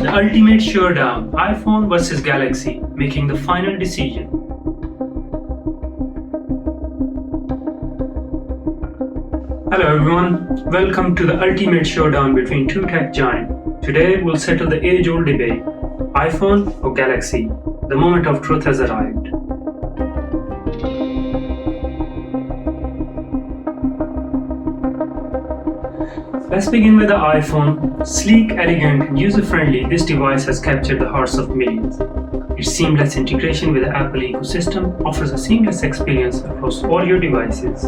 The ultimate showdown, iPhone versus Galaxy, making the final decision. Hello everyone, welcome to the ultimate showdown between two tech giants. Today we'll settle the age-old debate, iPhone or Galaxy. The moment of truth has arrived. Let's begin with the iPhone. Sleek, elegant, and user-friendly, this device has captured the hearts of millions. Its seamless integration with the Apple ecosystem offers a seamless experience across all your devices.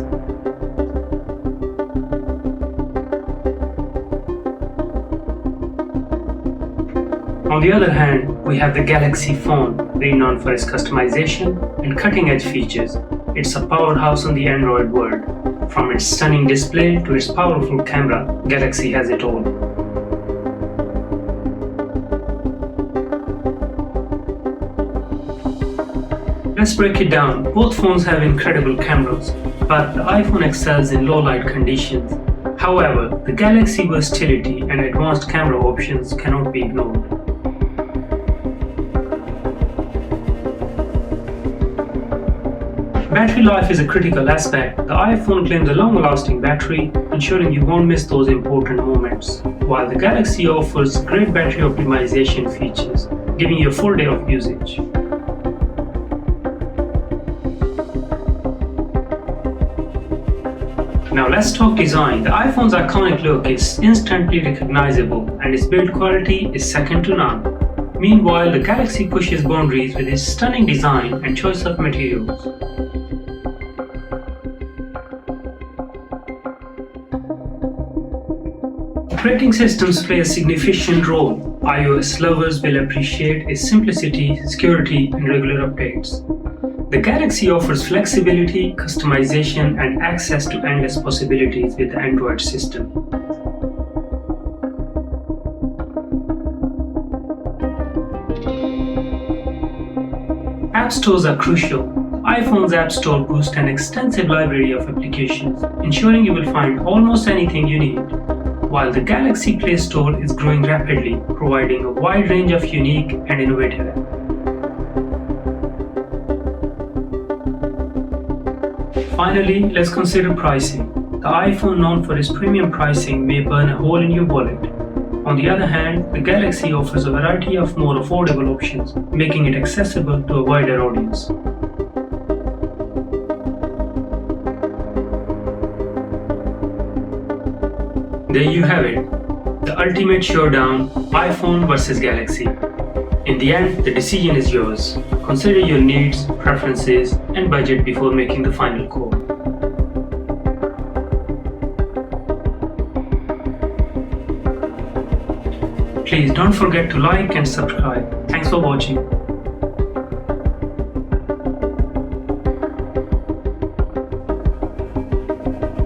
On the other hand, we have the Galaxy phone, renowned for its customization and cutting-edge features. It's a powerhouse in the Android world. From its stunning display to its powerful camera, Galaxy has it all. Let's break it down. Both phones have incredible cameras, but the iPhone excels in low-light conditions. However, the Galaxy versatility and advanced camera options cannot be ignored. Battery life is a critical aspect. The iPhone claims a long-lasting battery, ensuring you won't miss those important moments, while the Galaxy offers great battery optimization features, giving you a full day of usage. Now let's talk design. The iPhone's iconic look is instantly recognizable, and its build quality is second to none. Meanwhile, the Galaxy pushes boundaries with its stunning design and choice of materials. Operating systems play a significant role. iOS lovers will appreciate its simplicity, security, and regular updates. The Galaxy offers flexibility, customization, and access to endless possibilities with the Android system. App stores are crucial. iPhone's App Store boasts an extensive library of applications, ensuring you will find almost anything you need, while the Galaxy Play Store is growing rapidly, providing a wide range of unique and innovative apps. Finally, let's consider pricing. The iPhone, known for its premium pricing, may burn a hole in your wallet. On the other hand, the Galaxy offers a variety of more affordable options, making it accessible to a wider audience. There you have it, the ultimate showdown, iPhone versus Galaxy. In the end, the decision is yours. Consider your needs, preferences, and budget before making the final call. Please don't forget to like and subscribe. Thanks for watching.